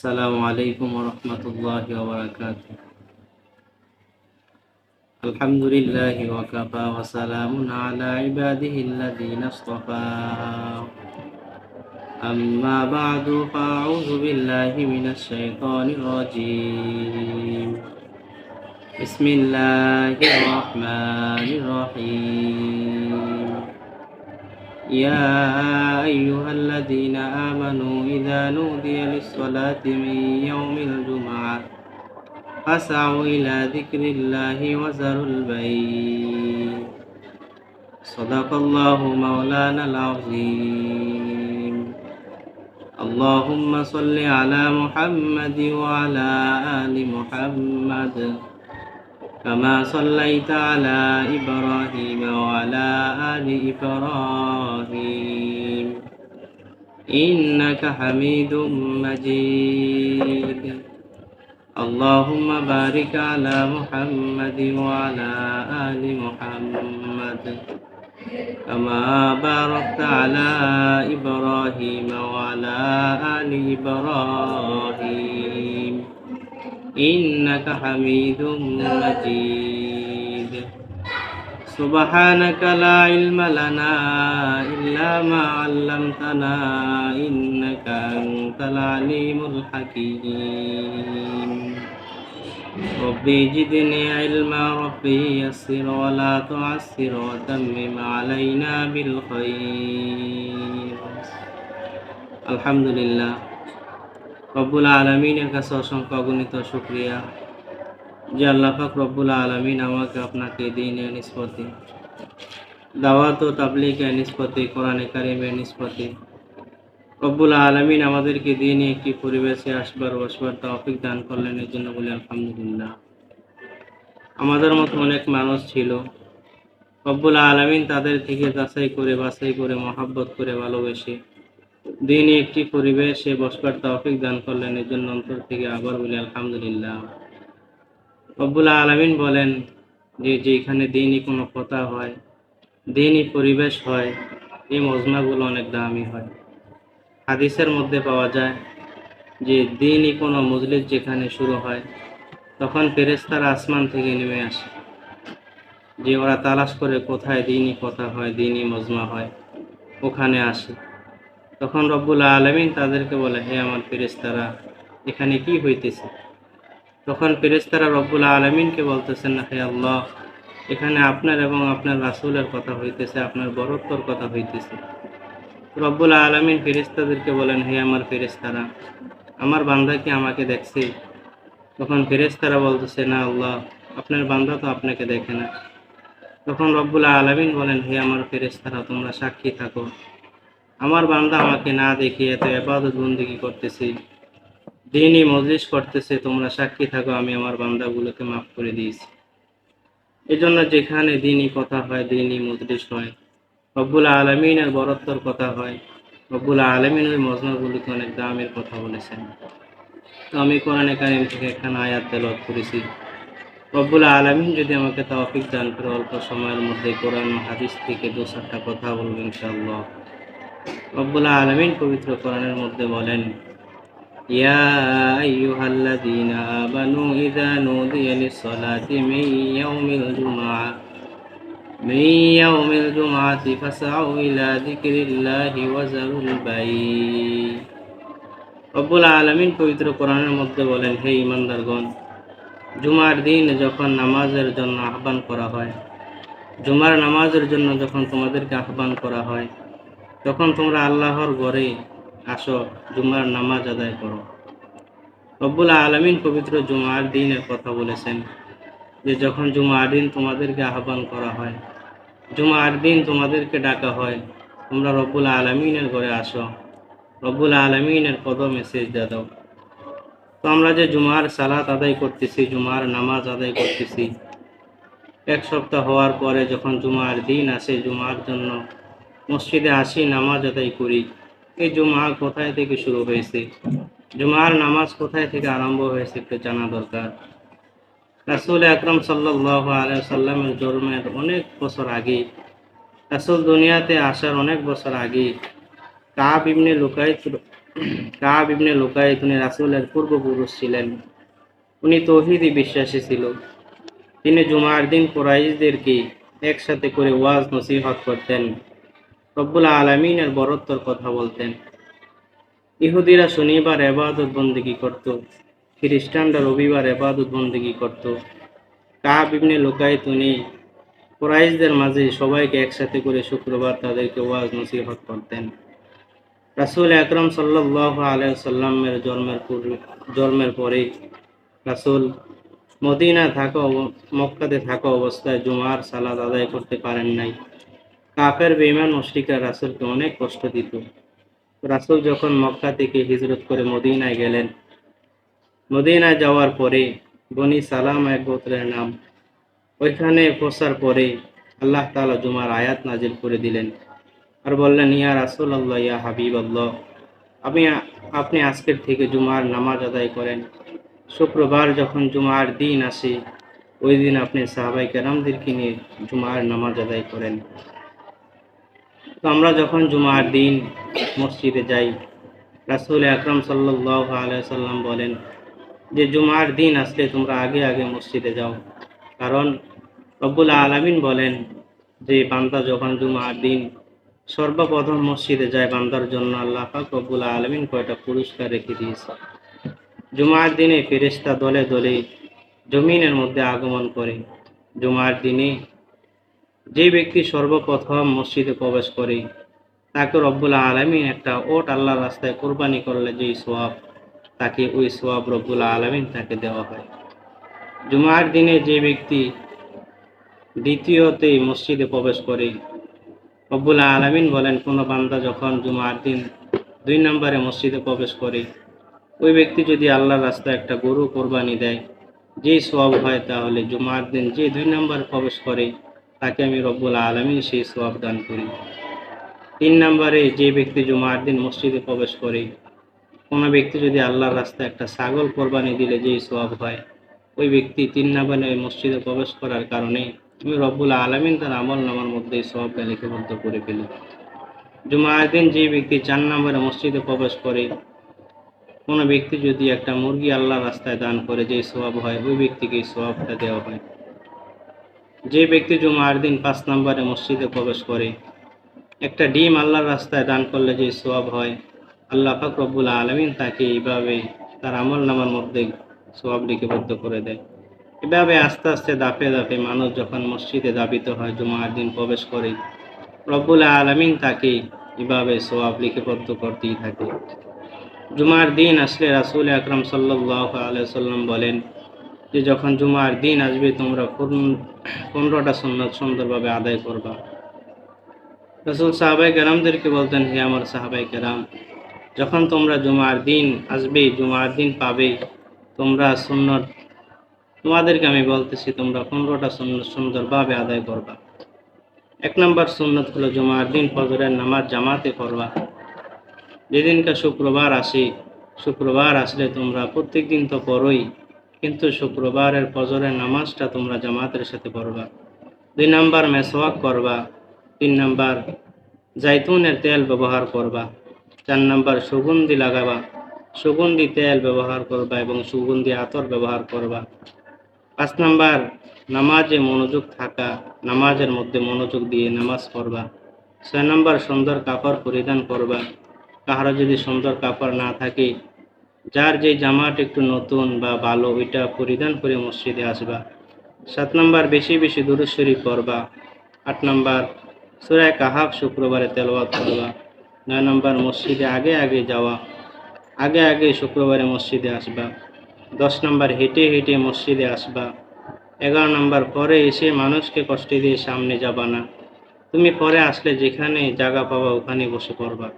السلام عليكم ورحمة الله وبركاته. الحمد لله وكفى وسلام على عباده الذين اصطفى. أما بعد فأعوذ بالله من الشيطان الرجيم. بسم الله الرحمن الرحيم. يا أيها الذين آمنوا إذا نودي للصلاة من يوم الجمعة فاسعوا إلى ذكر الله وذروا البيع. صدق الله مولانا العظيم. اللهم صل على محمد وعلى آل محمد كما صليت على إبراهيم وعلى آل إبراهيم إنك حميد مجيد. اللهم بارك على محمد وعلى آل محمد كما باركت على إبراهيم وعلى آل إبراهيم إنك حميد مجيد. سبحانك لا علم لنا إلا ما علمتنا إنك أنت العليم الحكيم. ربي زدني علما ربي يسر ولا تعسر وتمم علينا بالخير. الحمد لله রব্বুল আলামিনের কাছে অসংখ্য অগণিত শুকরিয়া যে আল্লাহ পাক রব্বুল আলামিন আমাকে আপনাকে দ্বীনের নিসবতে দাওয়াত ও তাবলীগের নিসবতে কোরআনে কারিমের নিসবতে রব্বুল আলামিন আমাদেরকে দ্বীনি একটি পরিবেশে আসবার বসবার তৌফিক দান করলেন, এর জন্য বলি আলহামদুলিল্লাহ। আমাদের মতো অনেক মানুষ ছিল, রব্বুল আলামিন তাদের থেকে যাচাই করে বাছাই করে মহব্বত করে ভালোবেসে দ্বীনি একটি পরিবেশে বসবার তৌফিক দান করলেন, এর জন্য অন্তর থেকে আবার বলি আলহামদুলিল্লাহ। রব্বুল আলামিন বলেন যে যেখানে দ্বীনি কোনো কথা হয়, দ্বীনি পরিবেশ হয়, এই মজমাগুলো অনেক দামি হয়। হাদিসের মধ্যে পাওয়া যায় যে দ্বীনি কোনো মজলিস যেখানে শুরু হয় তখন ফেরেশতারা আসমান থেকে নেমে আসে, যে ওরা তালাশ করে কোথায় দ্বীনি কথা হয়, দ্বীনি মজমা হয়, ওখানে আসে। তখন রব্বুল আলামিন তাদেরকে বলে, হে আমার ফেরেশতারা, এখানে কি হইতেছে? তখন ফেরেশতারা রব্বুল আলামিনকে বলতেছেন, না হে আল্লাহ, এখানে আপনার এবং আপনার রাসূলের কথা হইতেছে, আপনার বরত্বর কথা হইতেছে। রব্বুল আলামিন ফেরেশতাদেরকে বলেন, হে আমার ফেরেশতারা, আমার বান্দা কি আমাকে দেখছে? তখন ফেরেশতারা বলতেছে, না আল্লাহ, আপনার বান্দা তো আপনাকে দেখে না। তখন রব্বুল আলামিন বলেন, হে আমার ফেরেশতারা, তোমরা সাক্ষী থাকো, আমার বান্দা আমাকে না দেখে এত ইবাদত বন্দেগী করতেছে, দ্বীনি মজলিস করতেছে, তোমরা সাক্ষী থাকো, আমি আমার বান্দাগুলোকে মাফ করে দিয়েছি। এজন্য যেখানে দ্বীনি কথা হয়, দ্বীনি মজলিস হয়, রব্বুল আলামিনের বরত্বর কথা হয়, রব্বুল আলামিন ওই মজমাগুলোকে অনেক দামের কথা বলেছেন। তো আমি কোরআনে কারিম থেকে একখানা আয়াত তেলাওয়াত করেছি। রব্বুল আলামিন যদি আমাকে তৌফিক দান করে অল্প সময়ের মধ্যে কোরআন ও হাদিস থেকে 2-4টা কথা বলবো ইনশাআল্লাহ। রব্বুল আলামিন পবিত্র কোরআনের মধ্যে বলেন, ইয়া আইয়ুহাল্লাযীনা আমানু ইযা নুদিয়া লিস-সালাতি মিন ইয়াউমিল জুমআতি ফাসআউ ইলা যিকরিল্লাহি ওয়া যারুল বাই'। রব্বুল আলামিন পবিত্র কোরআনের মধ্যে বলেন, হে ঈমানদারগণ, জুমার দিন যখন নামাজের জন্য আহ্বান করা হয়, জুমার নামাজের জন্য যখন তোমাদেরকে আহ্বান করা হয়, তখন তোমরা আল্লাহর ঘরে আসো, জুমার নামাজ আদায় করো। রব্বুল আলামিন পবিত্র জুমার দিনের কথা বলেছেন, যে যখন জুমার দিন তোমাদেরকে আহ্বান করা হয়, জুমার দিন তোমাদেরকে ডাকা হয়, তোমরা রব্বুল আলামিনের ঘরে আসো, রব্বুল আলামিনের কদমে সিজদা দাও। তো আমরা যে জুমার সালাত আদায় করতেছি, জুমার নামাজ আদায় করতেছি, এক সপ্তাহ হওয়ার পরে যখন জুমার দিন আসে, জুমার জন্য মসজিদে আসি, নামাজ আদায় করি, এই জুমা কোথায় থেকে শুরু হয়েছে, জুমার নামাজ কোথায় থেকে আরম্ভ হয়েছে একটু জানা দরকার। রাসূল আকরাম সাল্লাল্লাহু আলাইহি ওয়াসাল্লামের জন্মের অনেক বছর আগে, রাসূল দুনিয়াতে আসার অনেক বছর আগে কাব ইবনে লুকাই কাব ইবনে লুকাই তিনি রাসূলের পূর্বপুরুষ ছিলেন। উনি তৌহিদি বিশ্বাসী ছিল। তিনি জুমার দিন কুরাইশদেরকে একসাথে করে ওয়াজ নসিহত করতেন, রব্বুল আলামিনের বরত্বর কথা বলতেন। ইহুদিরা শনিবার ইবাদত বন্দেগী করত, খ্রিস্টানরা রবিবার ইবাদত বন্দেগী করত। কাব ইবনে লুকাই তিনি কুরাইশদের মাঝে সবাইকে একসাথে করে শুক্রবার তাদেরকে ওয়াজ নসিহত করতেন। রাসূল আকরাম সাল্লাল্লাহু আলাইহি ওয়াসাল্লামের জন্মের পরে রাসূল মক্কাতে থাকা অবস্থায় জুমার সালাত আদায় করতে পারেন নাই। কাফের বেঈমান মুশরিকরা রাসূলকে অনেক কষ্ট দিত। রাসূল যখন মক্কা থেকে হিজরত করে মদিনায় গেলেন, মদিনায় যাওয়ার পরে বনি সালামা এক গোত্রের নাম, ওইখানে পৌঁছার পরে আল্লাহ তাআলা জুমার আয়াত নাজিল করে দিলেন আর বললেন, ইয়া রাসূলুল্লাহ, ইয়া হাবিবাল্লাহ, আপনি আজকের থেকে জুমার নামাজ আদায় করেন। শুক্রবার যখন জুমার দিন আসে, ওই দিন আপনি সাহাবায়ে কেরামদেরকে নিয়ে জুমার নামাজ আদায় করেন। তো আমরা যখন জুমার দিন মসজিদে যাই, রাসূল আকরাম সাল্লাল্লাহু আলাইহি ওয়াসাল্লাম বলেন যে জুমার দিন আসলে তোমরা আগে আগে মসজিদে যাও, কারণ রব্বুল আলামিন বলেন যে বান্দা যখন জুমার দিন সর্বপ্রথম মসজিদে যায়, বান্দার জন্য আল্লাহ পাক রব্বুল আলামিন কয়টা পুরস্কার রেখে দিয়েছে। জুমার দিনে ফেরেশতা দলে দলে জমিনের মধ্যে আগমন করে। জুমার দিনে যে ব্যক্তি সর্বপ্রথম মসজিদে প্রবেশ করে তাকে রব্বুল আলামিন একটা ওট আল্লাহর রাস্তায় কোরবানি করলে যে সওয়াব, তাকে ওই সওয়াব রব্বুল আলামিন তাকে দেওয়া হয়। জুমার দিনে যে ব্যক্তি দ্বিতীয়তে মসজিদে প্রবেশ করে, রব্বুল আলামিন বলেন কোন বান্দা যখন জুমার দিন 2 নম্বরে মসজিদে প্রবেশ করে, ওই ব্যক্তি যদি আল্লাহর রাস্তায় একটা গরু কোরবানি দেয়, যে সওয়াব হয়, তাহলে জুমার দিন যে 2 নম্বরে প্রবেশ করে তাকে আমি রব্বুল আলামিন সেই সওয়াব দান করি। 3 নম্বরে যে ব্যক্তি জুমার দিন মসজিদে প্রবেশ করে, কোনো ব্যক্তি যদি আল্লাহর রাস্তায় একটা ছাগল কোরবানি দিলে যেই সওয়াব হয়, ওই ব্যক্তি 3 নম্বরে মসজিদে প্রবেশ করার কারণে আমি রব্বুল আলামিন তার আমলনামার মধ্যে এই সওয়াবটা লিপিবদ্ধ করে ফেলি। জুমার দিন যে ব্যক্তি 4 নম্বরে মসজিদে প্রবেশ করে, কোনো ব্যক্তি যদি একটা মুরগি আল্লাহর রাস্তায় দান করে যে সওয়াব হয়, ওই ব্যক্তিকে এই সওয়াবটা দেওয়া হয়। যে ব্যক্তি জুমার দিন 5 নম্বরে মসজিদে প্রবেশ করে, একটা ডিম আল্লাহর রাস্তায় দান করলে যে সওয়াব হয়, আল্লাহ পাক রব্বুল আলামিন তাকে এইভাবে তার আমলনামার মধ্যে সওয়াব লিপিবদ্ধ করে দেয়। এভাবে আস্তে আস্তে ধাপে ধাপে মানুষ যখন মসজিদে ধাবিত হয়, জুমার দিন প্রবেশ করে, রব্বুল আলামিন তাকে এভাবে সওয়াব লিপিবদ্ধ করতেই থাকে। জুমার দিন আসলে রাসূল আকরাম সাল্লাল্লাহু আলাইহি ওয়াসাল্লাম বলেন যে যখন জুমার দিন আসবে তোমরা 15টা সুন্নাত সুন্দরভাবে আদায় করবা। রাসূল সাহাবায়ে কেরামদেরকে বলতেন, হে আমার সাহাবায়ে কেরাম, যখন তোমরা জুমার দিন আসবে, জুমার দিন পাবে, তোমরা সুন্নত, তোমাদেরকে আমি বলতেছি তোমরা 15টা সুন্নত সুন্দরভাবে আদায় করবা। 1 নম্বর সুন্নত হলো জুমার দিন ফজরের নামাজ জামাতে পড়বা। যেদিনকা শুক্রবার আসে, শুক্রবার আসলে তোমরা প্রত্যেক দিন তো পড়োই, কিন্তু শুক্রবারের ফজরের নামাজটা তোমরা জামাতের সাথে পড়বা। 2 নম্বর মেসওয়াক করবা। 3 নম্বর জাইতুনের তেল ব্যবহার করবা। 4 নম্বর সুগন্ধি লাগাবা, সুগন্ধি তেল ব্যবহার করবা এবং সুগন্ধি আতর ব্যবহার করবা। 5 নম্বর নামাজে মনোযোগ থাকা, নামাজের মধ্যে মনোযোগ দিয়ে নামাজ পড়বা। 6 নম্বর সুন্দর কাপড় পরিধান করবা। কাহারো যদি সুন্দর কাপড় না থাকে, যার যে জামাটা একটু নতুন বা ভালো, ওইটা পরিধান করে মসজিদে আসবা। 7 নম্বর বেশি বেশি দুরূদ শরীফ পড়বা। 8 নম্বর সূরা কাহাফ শুক্রবারে তেলাওয়াত করবা। 9 নম্বর মসজিদে আগে আগে যাওয়া, আগে আগে শুক্রবারে মসজিদে আসবা। 10 নম্বর হেঁটে হেঁটে মসজিদে আসবা। 11 নম্বর পরে এসে মানুষকে কষ্ট দিয়ে সামনে যাবা না, তুমি পরে আসলে যেখানে জায়গা পাবা ওখানে বসে পড়বা।